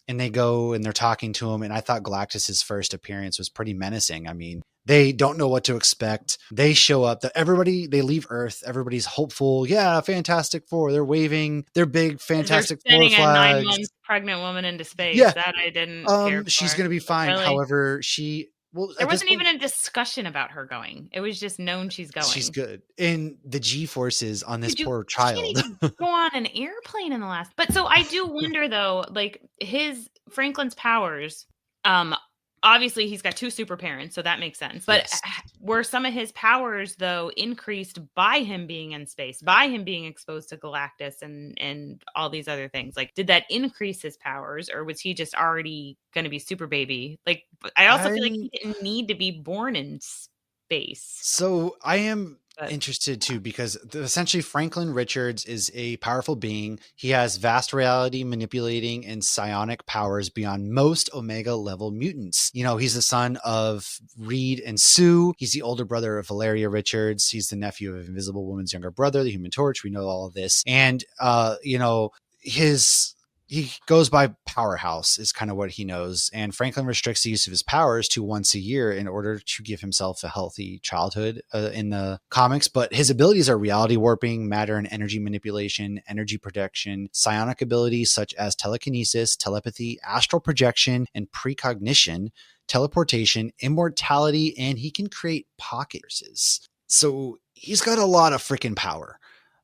And they go and they're talking to him. And I thought Galactus's first appearance was pretty menacing. I mean, they don't know what to expect. They show up, they leave Earth. Everybody's hopeful. Yeah, Fantastic Four. They're waving their big Fantastic Four flags. A 9-month pregnant woman into space. Yeah. That I didn't care for. She's going to be fine. Really? However, there wasn't even a discussion about her going. It was just known she's going. She's good. And the G-forces on this poor child. She can't even go on an airplane in the last. But so I do wonder though, like Franklin's powers, obviously he's got 2 super parents, so that makes sense. But were some of his powers though increased by him being in space, by him being exposed to Galactus and all these other things? Like, did that increase his powers, or was he just already going to be super baby? Like, I also feel like he didn't need to be born in space. So I am interested too, because essentially Franklin Richards is a powerful being. He has vast reality manipulating and psionic powers beyond most Omega level mutants. He's the son of Reed and Sue. He's the older brother of Valeria Richards. He's the nephew of Invisible Woman's younger brother, the Human Torch. We know all of this. And, he goes by Powerhouse is kind of what he knows. And Franklin restricts the use of his powers to once a year in order to give himself a healthy childhood in the comics. But his abilities are reality warping, matter and energy manipulation, energy protection, psionic abilities such as telekinesis, telepathy, astral projection, and precognition, teleportation, immortality, and he can create pockets. So he's got a lot of freaking power.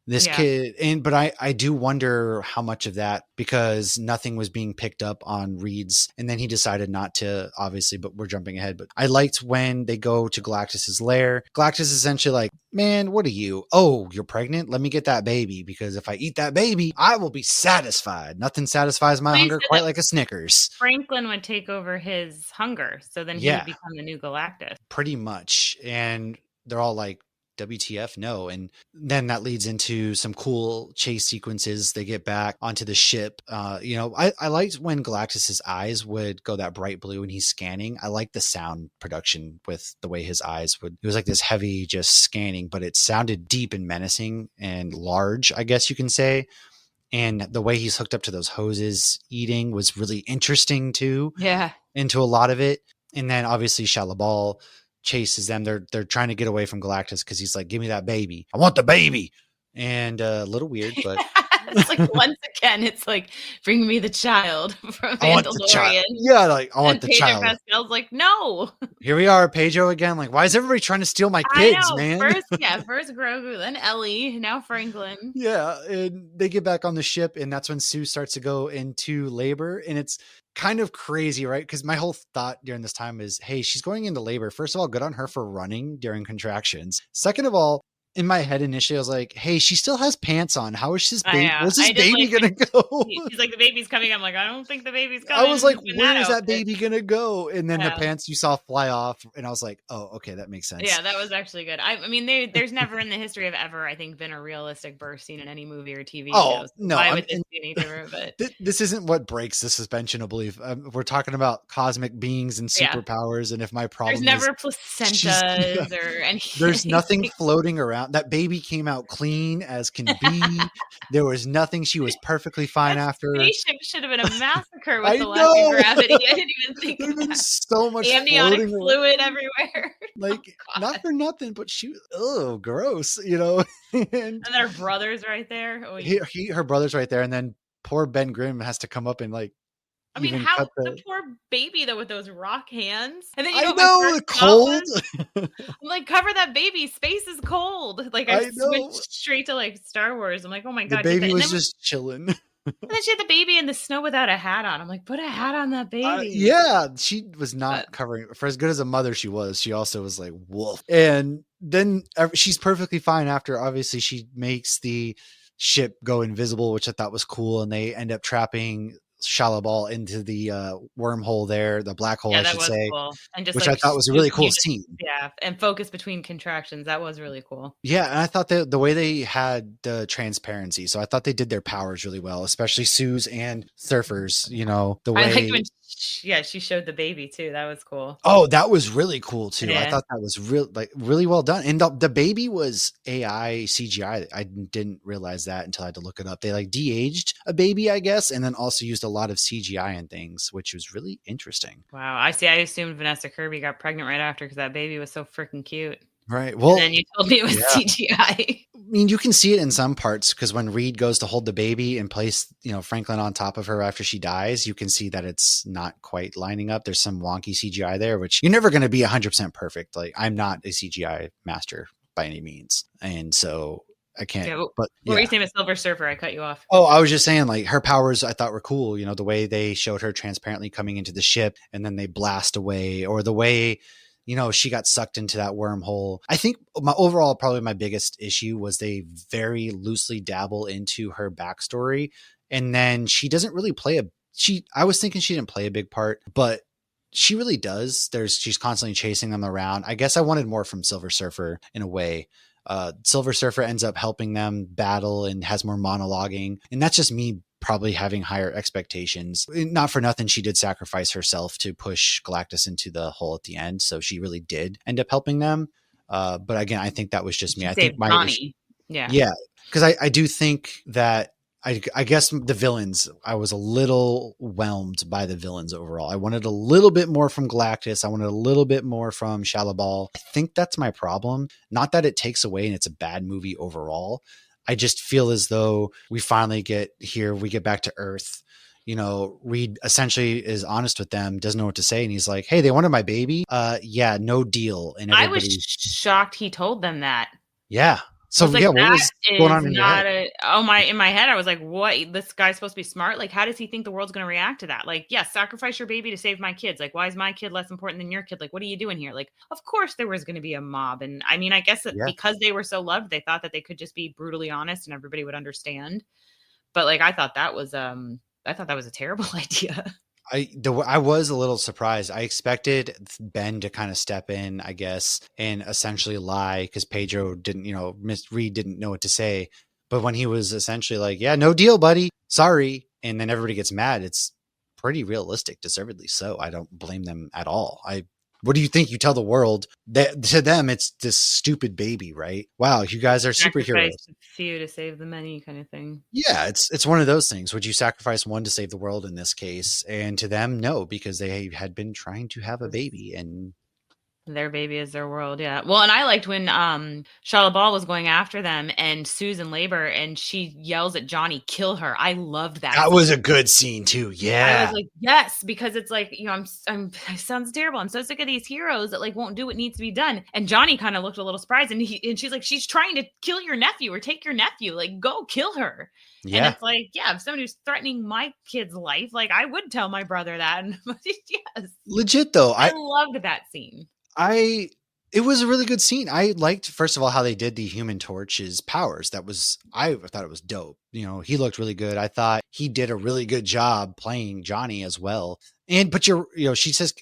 This kid, but I do wonder how much of that, because nothing was being picked up on Reed's, and then he decided not to, obviously, but we're jumping ahead. But I liked when they go to Galactus's lair. Galactus is essentially like, man, what are you? Oh, you're pregnant? Let me get that baby, because if I eat that baby, I will be satisfied. Nothing satisfies my hunger quite like a Snickers. Franklin would take over his hunger, so then he would become the new Galactus. Pretty much. And they're all like, WTF, no. And then that leads into some cool chase sequences. They get back onto the ship. I liked when Galactus's eyes would go that bright blue when he's scanning. I like the sound production with the way his eyes would, it was like this heavy just scanning, but it sounded deep and menacing and large, I guess you can say. And the way he's hooked up to those hoses eating was really interesting too. Yeah. Into a lot of it. And then obviously Shalabal chases them. They're trying to get away from Galactus because he's like, give me that baby. I want the baby. And a little weird, but it's like once again, it's like, bring me the child from Mandalorian. Yeah, like I want the Pedro child. Pascal's like, no. Here we are, Pedro again. Like, why is everybody trying to steal my kids, man? First Grogu, then Ellie, now Franklin. Yeah, and they get back on the ship, and that's when Sue starts to go into labor, and it's kind of crazy, right? Because my whole thought during this time is, hey, she's going into labor. First of all, good on her for running during contractions. Second of all, in my head initially, I was like, hey, she still has pants on. How is this I baby? know. Where's this I did baby like gonna go? she's like, the baby's coming. I'm like, I don't think the baby's I coming. was like, in where is that outfit. baby gonna go? And then the Yeah. pants you saw fly off, and I was like, oh, okay, that makes sense. Yeah, that was actually good. I mean, there's never in the history of ever, I think, been a realistic birth scene in any movie or TV show. So No, why would this be any different? But this isn't what breaks the suspension of belief. We're talking about cosmic beings and superpowers, and if my problem there's never is placentas or anything. there's nothing floating around. That baby came out clean as can be. There was nothing. She was perfectly fine after. Spaceship should have been a massacre with the lack know. of gravity. I didn't even think There'd of been that. so much Amniotic floating fluid everywhere. Like Oh, not for nothing, but she, oh, gross, you know. And their brother's right there. Oh, Her brother's right there, and then poor Ben Grimm has to come up and like. I mean, even how cut the poor baby though with those rock hands, and then I what know my the first thought cold. was? I'm like, cover that baby. Space is cold. Like I know. switched straight to like Star Wars. I'm like, oh my The god, baby was just chilling. And then she had the baby in the snow without a hat on. I'm like, put a hat on that baby. Yeah, she was not covering. For as good as a mother she was, she also was like wolf. And then she's perfectly fine after. Obviously, she makes the ship go invisible, which I thought was cool, and they end up trapping Shalabal into the wormhole there, the black hole, I should say, cool. And just which like, I thought was a really cool scene. Yeah, and focus between contractions. That was really cool. Yeah, and I thought that the way they had the transparency, so I thought they did their powers really well, especially Sue's and Surfer's. You know, the way. I liked when she showed the baby too. That was cool. Oh, that was really cool too. Yeah. I thought that was really well done. And the baby was AI CGI. I didn't realize that until I had to look it up. They like de-aged a baby, I guess, and then also used a lot of CGI and things, which was really interesting. Wow. I see. I assumed Vanessa Kirby got pregnant right after because that baby was so freaking cute. Right. Well, and then you told me it was CGI. I mean, you can see it in some parts because when Reed goes to hold the baby and place, Franklin on top of her after she dies, you can see that it's not quite lining up. There's some wonky CGI there, which you're never going to be 100% perfect. Like, I'm not a CGI master by any means. And so I can't. Yeah, but what were you saying with Silver Surfer? I cut you off. Oh, I was just saying, like, her powers I thought were cool. The way they showed her transparently coming into the ship and then they blast away, or the way she got sucked into that wormhole. I think probably my biggest issue was they very loosely dabble into her backstory. And then she doesn't really I was thinking she didn't play a big part, but she really does. She's constantly chasing them around. I guess I wanted more from Silver Surfer in a way. Silver Surfer ends up helping them battle and has more monologuing. And that's just me probably having higher expectations. Not for nothing, she did sacrifice herself to push Galactus into the hole at the end. So she really did end up helping them. But again, I think that was just me. I think yeah, because I do think that I guess the villains, I was a little whelmed by the villains overall. I wanted a little bit more from Galactus. I wanted a little bit more from Shalabal. I think that's my problem. Not that it takes away and it's a bad movie overall. I just feel as though we finally get back to Earth. Reed essentially is honest with them, doesn't know what to say. And he's like, hey, they wanted my baby. Yeah, no deal. And I was shocked he told them that. Yeah. So like, what was going on in your head? In my head, I was like, what? This guy's supposed to be smart? Like, how does he think the world's going to react to that? Like, sacrifice your baby to save my kids. Like, why is my kid less important than your kid? Like, what are you doing here? Like, of course there was going to be a mob. And I mean, I guess that because they were so loved, they thought that they could just be brutally honest and everybody would understand. But like, I thought that was a terrible idea. I was a little surprised. I expected Ben to kind of step in, I guess, and essentially lie because Pedro didn't, Miss Reed didn't know what to say. But when he was essentially like, yeah, no deal, buddy. Sorry. And then everybody gets mad. It's pretty realistic, deservedly so. I don't blame them at all. What do you think you tell the world? That to them, it's this stupid baby, right? Wow, you guys are superheroes. Few to save the many, kind of thing. Yeah, it's one of those things. Would you sacrifice one to save the world in this case? And to them, no, because they had been trying to have a baby, and their baby is their world. Yeah. Well, and I liked when Shalabal was going after them and Sue's in labor and she yells at Johnny, kill her. I loved that. That was a good scene too. Yeah. I was like, yes, because it's like, it sounds terrible. I'm so sick of these heroes that like won't do what needs to be done. And Johnny kind of looked a little surprised and she's like, she's trying to kill your nephew or take your nephew. Like, go kill her. Yeah. And it's like, if somebody who's threatening my kid's life, like I would tell my brother that. And yes. Legit though. I loved that scene. It was a really good scene. I liked, first of all, how they did the Human Torch's powers. I thought it was dope. You know, he looked really good. I thought he did a really good job playing Johnny as well. But she says,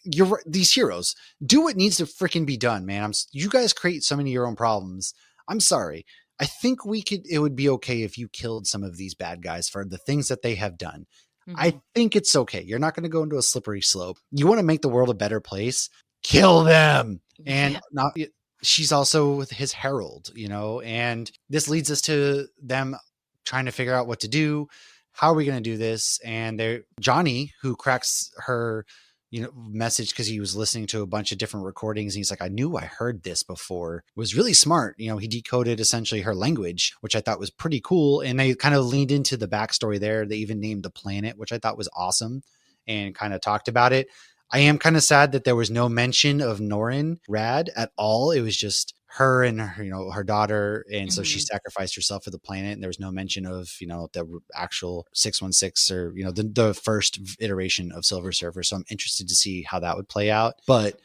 these heroes do what needs to freaking be done, man. You guys create so many of your own problems. I'm sorry. I think it would be okay if you killed some of these bad guys for the things that they have done. Mm-hmm. I think it's okay. You're not going to go into a slippery slope. You want to make the world a better place? Kill them. And she's also his herald, and this leads us to them trying to figure out what to do. How are we going to do this? And Johnny, who cracks her, message because he was listening to a bunch of different recordings. And he's like, I knew I heard this before. Was really smart. He decoded essentially her language, which I thought was pretty cool. And they kind of leaned into the backstory there. They even named the planet, which I thought was awesome, and kind of talked about it. I am kind of sad that there was no mention of Norrin Rad at all. It was just her and her daughter. And so she sacrificed herself for the planet. And there was no mention of, the actual 616 or, the first iteration of Silver Surfer. So I'm interested to see how that would play out. But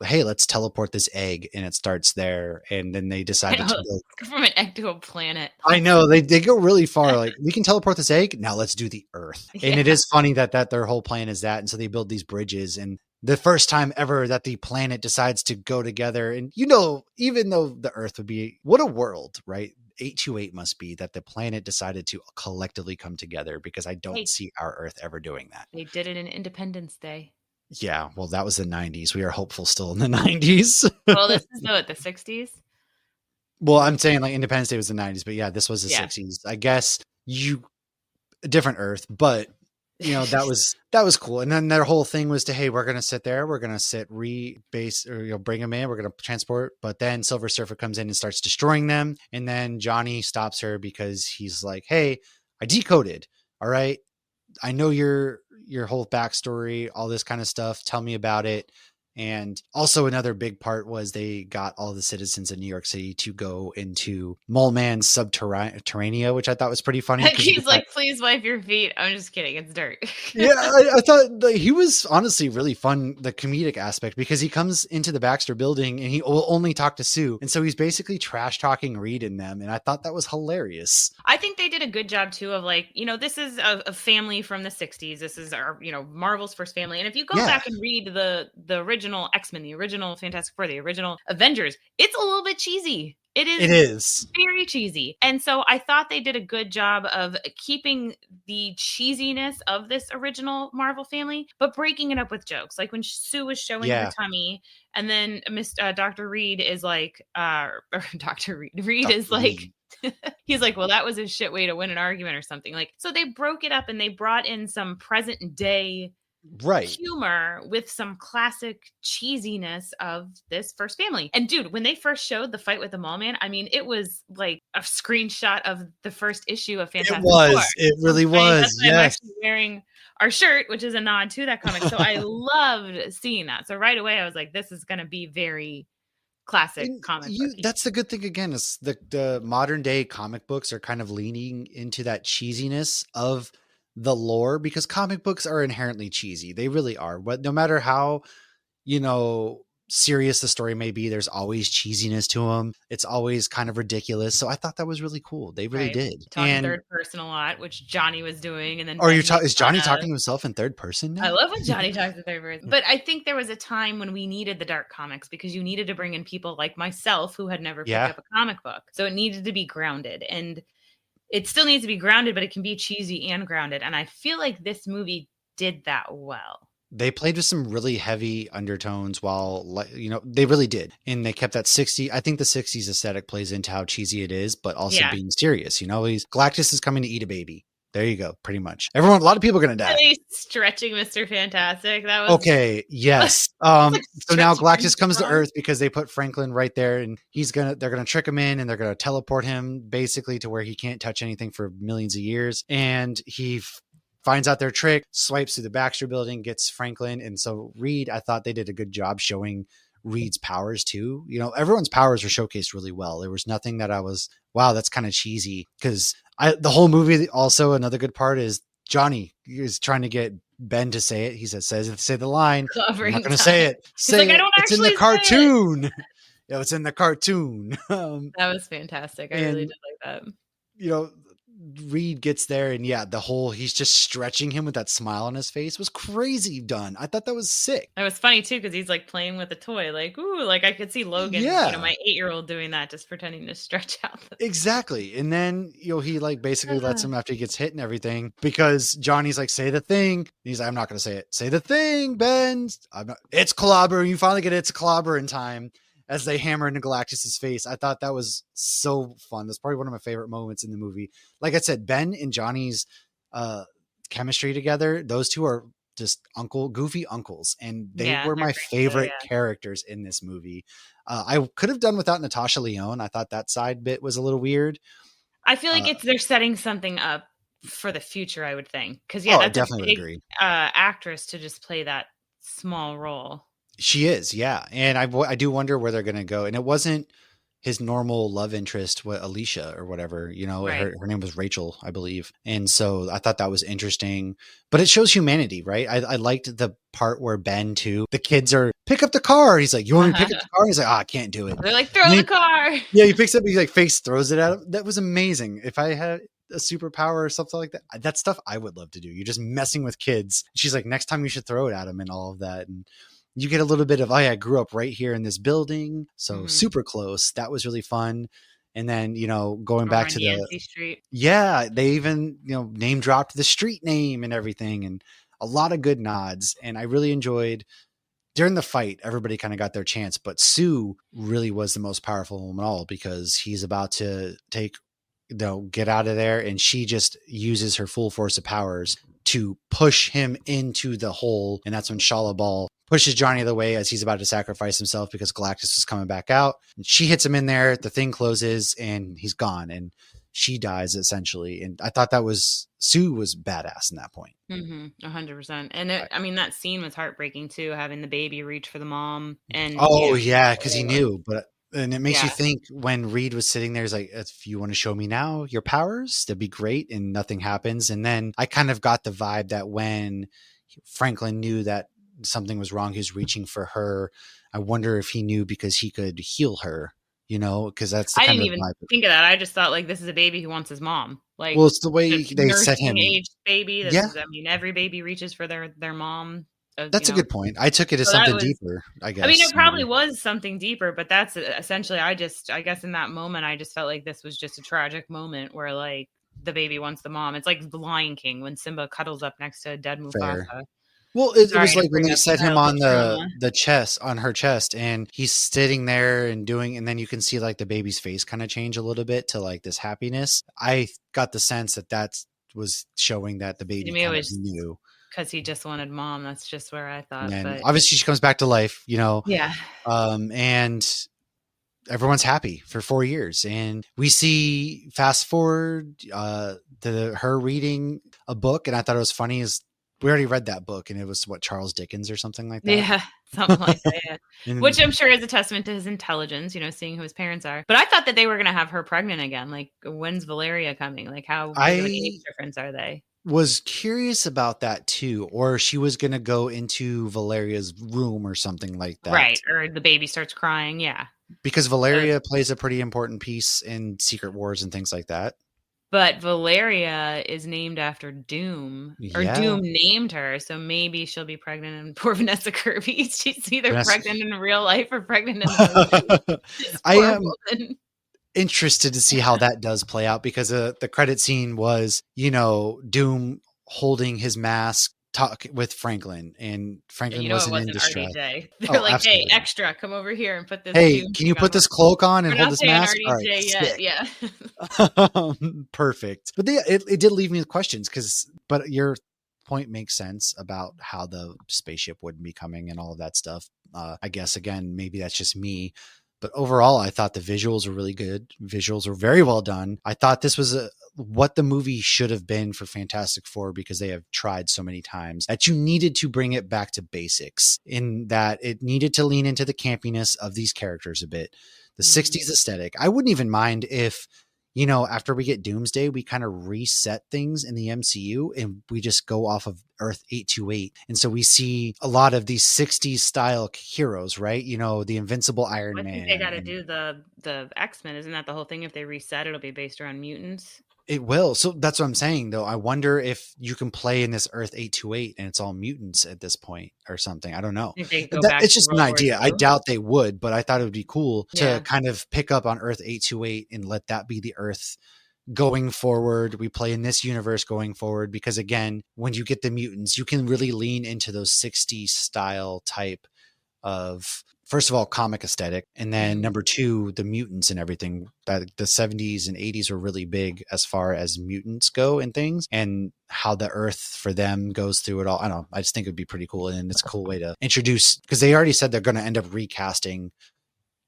hey, let's teleport this egg, and it starts there. And then they decided to go from an egg to a planet. I know they go really far. Like, we can teleport this egg. Now let's do the Earth. And it is funny that their whole plan is that. And so they build these bridges, and the first time ever that the planet decides to go together. And, even though the Earth would be, what a world, right? 828 must be that the planet decided to collectively come together, because I don't see our Earth ever doing that. They did it in Independence Day. Yeah, well, that was the 90s. We are hopeful still in the 90s. Well, this is the 60s. Well, I'm saying like Independence Day was the 90s, but yeah, this was the 60s. I guess different Earth, but that was cool. And then their whole thing was we're going to sit there. We're going to rebase or bring them in. We're going to transport. But then Silver Surfer comes in and starts destroying them. And then Johnny stops her because he's like, hey, I decoded. All right. I know your whole backstory, all this kind of stuff. Tell me about it. And also another big part was they got all the citizens in New York City to go into Mole Man's subterranea, which I thought was pretty funny. He's like, please wipe your feet. I'm just kidding. It's dirt. Yeah, I thought he was honestly really fun, the comedic aspect, because he comes into the Baxter building and he will only talk to Sue. And so he's basically trash talking Reed and them. And I thought that was hilarious. I think they did a good job too of this is a family from the 60s. This is our, Marvel's first family. And if you go back and read the original X-Men, the original Fantastic Four, the original Avengers, it's a little bit cheesy. It is very cheesy. And so I thought they did a good job of keeping the cheesiness of this original Marvel family, but breaking it up with jokes. Like when Sue was showing her tummy, and then Dr. Reed is like, Reed is like, he's like, well, that was a shit way to win an argument or something. Like, so they broke it up and they brought in some present day humor with some classic cheesiness of this first family. And dude, when they first showed the fight with the Mole Man, I mean, it was like a screenshot of the first issue of Fantastic Four. It really was. Yes. I'm actually wearing our shirt, which is a nod to that comic. So I loved seeing that. So right away I was like, this is going to be very classic comic book. That's the good thing again, is the modern day comic books are kind of leaning into that cheesiness of the lore, because comic books are inherently cheesy. They really are. But no matter how, serious the story may be, there's always cheesiness to them. It's always kind of ridiculous. So I thought that was really cool. They really did. Talking third person a lot, which Johnny was doing. And then is Johnny talking to himself in third person now? I love when Johnny talks in third person. But I think there was a time when we needed the dark comics, because you needed to bring in people like myself who had never picked up a comic book. So it needed to be grounded. And it still needs to be grounded, but it can be cheesy and grounded. And I feel like this movie did that well. They played with some really heavy undertones while, they really did. And they kept that 60s. I think the 60s aesthetic plays into how cheesy it is, but also being serious. Galactus is coming to eat a baby. There you go. Pretty much. A lot of people are going to die. Really stretching Mr. Fantastic. That was okay. Yes. So now Galactus comes to Earth because they put Franklin right there, and they're going to trick him in, and they're going to teleport him basically to where he can't touch anything for millions of years. And he finds out their trick, swipes through the Baxter building, gets Franklin. And so Reed, I thought they did a good job showing Reed's powers too. Everyone's powers were showcased really well. There was nothing that I was, wow, that's kind of cheesy, because the whole movie, also another good part is Johnny is trying to get Ben to say it. He says say the line. I'm not going to Time. say it. Say like, it. I don't it's in the actually cartoon. Yeah, it's in the cartoon. That was fantastic. I really did like that. You know, Reed gets there and yeah, he's just stretching him with that smile on his face was crazy done. I thought that was sick. It was funny too, because he's like playing with a toy, like, ooh, like I could see Logan, my 8-year-old doing that, just pretending to stretch out. Exactly. And then, he like basically lets him after he gets hit and everything, because Johnny's like, say the thing. He's like, I'm not going to say it. Say the thing, Ben. It's clobber. You finally get it's clobber in time. As they hammer into Galactus's face. I thought that was so fun. That's probably one of my favorite moments in the movie. Like I said, Ben and Johnny's chemistry together, those two are just goofy uncles. And they were my favorite characters in this movie. I could have done without Natasha Lyonne. I thought that side bit was a little weird. I feel like they're setting something up for the future, I would think. Because I that's definitely a big would agree. Actress to just play that small role. She is, yeah. And I do wonder where they're going to go. And it wasn't his normal love interest, Alicia or whatever, right. Her name was Rachel, I believe. And so I thought that was interesting, but it shows humanity, right? I liked the part where Ben too, the kids are pick up the car. He's like, you want me to pick up the car? He's like, I can't do it. They're like, throw the car. Yeah. He picks up, he like face throws it at him. That was amazing. If I had a superpower or something like that, that's stuff I would love to do. You're just messing with kids. She's like, next time you should throw it at him and all of that. And you get a little bit of, I grew up right here in this building. So super close. That was really fun. And then, going back to the street. Yeah, they even, name dropped the street name and everything, and a lot of good nods. And I really enjoyed during the fight, everybody kind of got their chance, but Sue really was the most powerful one of all, because he's about to get out of there. And she just uses her full force of powers to push him into the hole. And that's when Shala Ball pushes Johnny out of the way as he's about to sacrifice himself because Galactus is coming back out. And she hits him in there. The thing closes and he's gone. And she dies essentially. And I thought Sue was badass in that point. 100%. And that scene was heartbreaking too, having the baby reach for the mom. And because he knew. And it makes you think when Reed was sitting there, he's like, if you want to show me now your powers, that'd be great. And nothing happens. And then I kind of got the vibe that when Franklin knew that something was wrong, he was reaching for her. I wonder if he knew because he could heal her, because that's the I didn't even think of that. I just thought, like, this is a baby who wants his mom. Like, well, it's the way they set him. Aged baby. Every baby reaches for their mom. That's a good point. I took it as something deeper, I guess. It probably was something deeper, but that's essentially, I guess in that moment, I just felt like this was just a tragic moment where, like, the baby wants the mom. It's like the Lion King when Simba cuddles up next to a dead Mufasa. Fair. Well, it was like when they set him on the chest, on her chest, and he's sitting there and then you can see like the baby's face kind of change a little bit to like this happiness. I got the sense that was showing that the baby knew. Because he just wanted mom. That's just where I thought. And obviously she comes back to life, Yeah. And everyone's happy for 4 years. And we see fast forward to her reading a book. And I thought it was funny is we already read that book and it was Charles Dickens or something like that. Yeah, something like that. Yeah. Which I'm sure is a testament to his intelligence, seeing who his parents are. But I thought that they were going to have her pregnant again. Like, when's Valeria coming? Like, how big of an age difference are they? Was curious about that too, or she was going to go into Valeria's room or something like that. Right. Or the baby starts crying. Yeah. Because Valeria plays a pretty important piece in Secret Wars and things like that. But Valeria is named after Doom, or Doom named her. So maybe she'll be pregnant. And poor Vanessa Kirby, she's either pregnant in real life or pregnant in the movie. I am interested to see how that does play out, because the credit scene was, Doom holding his mask, talk with Franklin, and Franklin wasn't in distress. They're like, absolutely. Hey, extra, come over here and put this. Hey, can you put this cloak on and hold this mask? All right, yeah. Perfect. But it did leave me with questions, but your point makes sense about how the spaceship wouldn't be coming and all of that stuff. I guess, again, maybe that's just me. But overall, I thought the visuals were really good. Visuals were very well done. I thought this was what the movie should have been for Fantastic Four, because they have tried so many times that you needed to bring it back to basics, in that it needed to lean into the campiness of these characters a bit. The 60s aesthetic. I wouldn't even mind if, after we get Doomsday, we kind of reset things in the MCU and we just go off of Earth 828. And so we see a lot of these 60s style heroes, right? The Invincible Iron I Man. think they got to do the X-Men. Isn't that the whole thing? If they reset, it'll be based around mutants. It will. So that's what I'm saying, though. I wonder if you can play in this Earth 828 and it's all mutants at this point or something. I don't know. It's just an idea. I doubt they would, but I thought it would be cool to kind of pick up on Earth 828 and let that be the Earth going forward. We play in this universe going forward because, again, when you get the mutants, you can really lean into those 60s style type of, first of all, comic aesthetic, and then number two, the mutants and everything. That the 70s and 80s were really big as far as mutants go and things, and how the Earth for them goes through it all. I don't know. I just think it would be pretty cool, and it's a cool way to introduce, because they already said they're going to end up recasting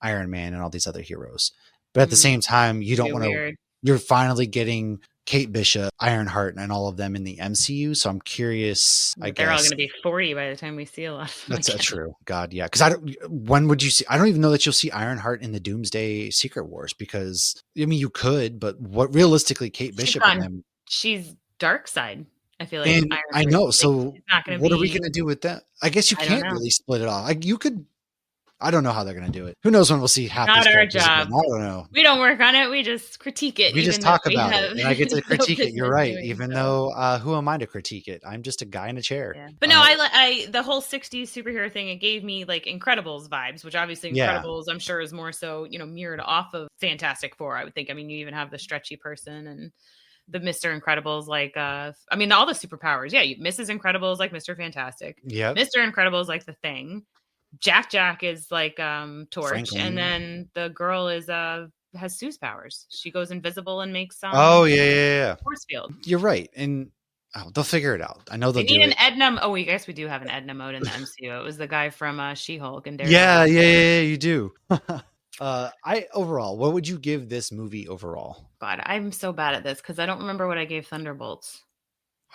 Iron Man and all these other heroes, but at the same time, you don't want to. You're finally getting Kate Bishop, Ironheart, and all of them in the MCU. So I'm curious. They're all going to be 40 by the time we see a lot of them. That's true. God, yeah. Because when would you see? I don't even know that you'll see Ironheart in the Doomsday Secret Wars. Because you could, but what realistically, Kate Bishop and them? She's dark side. I feel like. And I know. So what are we going to do with that? I guess you can't really split it off. You could. I don't know how they're going to do it. Who knows when we'll see half Not these our job. Again. I don't know. We don't work on it. We just critique it. We just talk about it. And I get to critique it. You're right. Even though who am I to critique it? I'm just a guy in a chair. Yeah. But no, I the whole 60s superhero thing, it gave me like Incredibles vibes, which obviously Incredibles I'm sure is more so, mirrored off of Fantastic Four, I would think. You even have the stretchy person and the Mr. Incredibles, like all the superpowers. Yeah, Mrs. Incredibles like Mr. Fantastic. Yeah. Mr. Incredibles like the Thing. Jack is like Torch, Franklin. And then the girl is has Sue's powers. She goes invisible and makes force field. You're right, and they'll figure it out. I know they'll do an Edna. Oh, I guess we do have an Edna mode in the MCU. It was the guy from She-Hulk and Daredevil. Yeah, you do. Overall, what would you give this movie overall? God, I'm so bad at this because I don't remember what I gave Thunderbolts.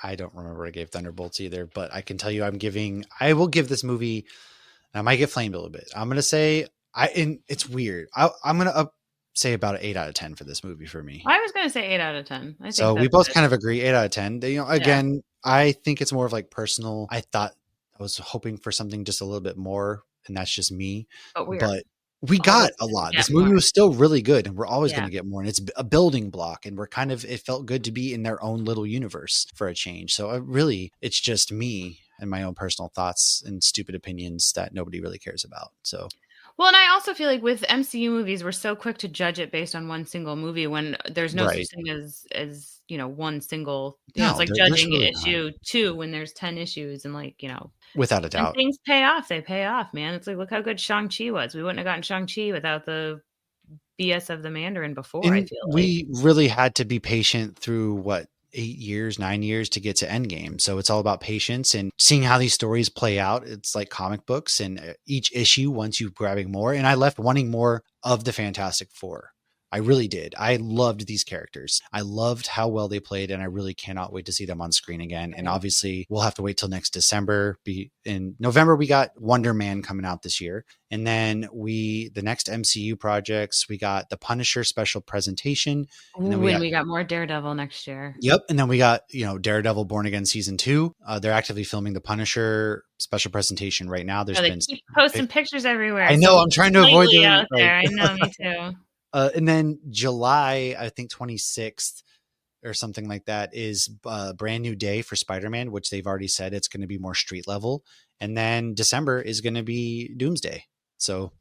I don't remember what I gave Thunderbolts either, but I can tell you I will give this movie. I might get flamed a little bit. I'm going to say, it's weird. I'm going to say about an 8 out of 10 for this movie for me. I was going to say 8 out of 10. I think so we both kind of agree 8 out of 10. Again, I think it's more of like personal. I was hoping for something just a little bit more, and that's just me. But we got a lot. This movie was still really good, and we're always going to get more. And it's a building block, and it felt good to be in their own little universe for a change. So it's just me and my own personal thoughts and stupid opinions that nobody really cares about. So, well, and I also feel like with MCU movies, we're so quick to judge it based on one single movie when there's no such thing as one single. It's like judging issue 2 when there's 10 issues, and without a doubt, things pay off. They pay off, man. It's like, look how good Shang-Chi was. We wouldn't have gotten Shang-Chi without the BS of the Mandarin before. And I feel like we really had to be patient through 9 years to get to Endgame. So it's all about patience and seeing how these stories play out. It's like comic books, and each issue wants you grabbing more. And I left wanting more of the Fantastic Four. I really did. I loved these characters. I loved how well they played, and I really cannot wait to see them on screen again. And obviously we'll have to wait till next December. In November, we got Wonder Man coming out this year. And then the next MCU projects, we got the Punisher special presentation. And then we got more Daredevil next year. Yep. And then we got, Daredevil Born Again season 2. They're actively filming the Punisher special presentation right now. They keep posting pictures everywhere. I know. I'm trying to avoid them out there. I know, me too. And then July, I think 26th or something like that is a brand new day for Spider-Man, which they've already said it's going to be more street level. And then December is going to be Doomsday. So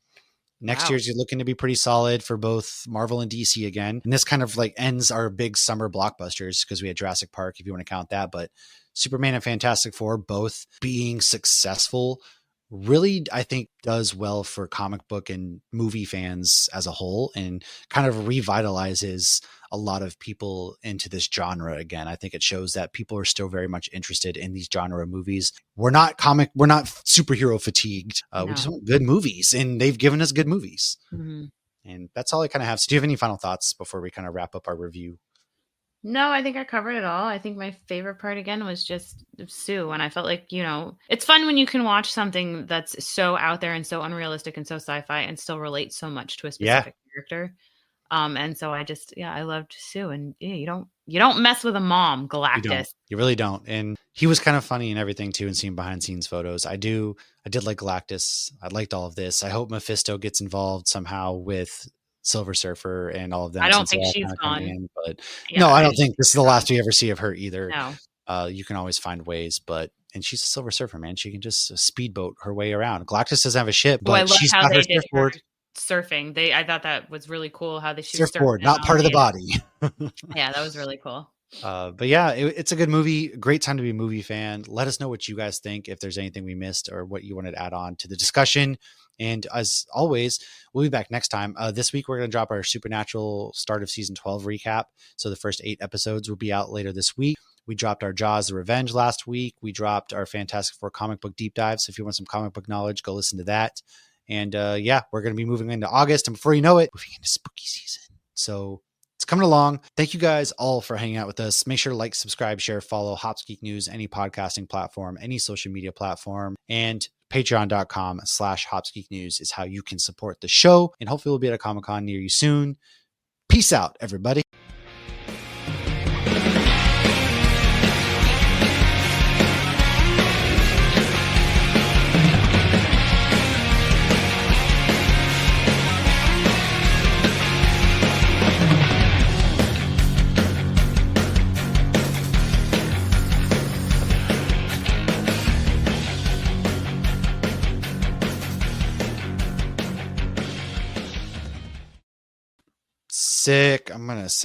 next year's looking to be pretty solid for both Marvel and DC again. And this kind of ends our big summer blockbusters because we had Jurassic Park, if you want to count that. But Superman and Fantastic Four both being successful really, I think, does well for comic book and movie fans as a whole, and kind of revitalizes a lot of people into this genre again. I think it shows that people are still very much interested in these genre movies. We're not superhero fatigued. We just want good movies, and they've given us good movies. Mm-hmm. And that's all I kind of have. So do you have any final thoughts before we kind of wrap up our review? No, I think I covered it all. I think my favorite part again was just Sue. And I felt like, it's fun when you can watch something that's so out there and so unrealistic and so sci-fi and still relate so much to a specific character. And so I loved Sue. And yeah, you don't mess with a mom, Galactus. You really don't. And he was kind of funny and everything too, and seeing behind scenes photos. I did like Galactus. I liked all of this. I hope Mephisto gets involved somehow with Silver Surfer and all of them. I don't think she's gone. But no, I don't think this is the last we ever see of her either. No. You can always find ways, and she's a Silver Surfer, man. She can just speedboat her way around. Galactus doesn't have a ship, but she's got her surfboard. Surfing. I thought that was really cool how she surfboard, not part of the body. Yeah, that was really cool. But yeah, it's a good movie. Great time to be a movie fan. Let us know what you guys think, if there's anything we missed or what you wanted to add on to the discussion. And as always, we'll be back next time. This week, we're going to drop our Supernatural start of season 12 recap. So the first 8 episodes will be out later this week. We dropped our Jaws: The Revenge last week. We dropped our Fantastic Four comic book deep dive. So if you want some comic book knowledge, go listen to that. And yeah, we're going to be moving into August. And before you know it, moving into spooky season. So it's coming along. Thank you guys all for hanging out with us. Make sure to like, subscribe, share, follow hopsgeeknews, any podcasting platform, any social media platform, and patreon.com/hopsgeeknews is how you can support the show. And hopefully we'll be at a Comic-Con near you soon. Peace out, everybody. Sick. I'm going to send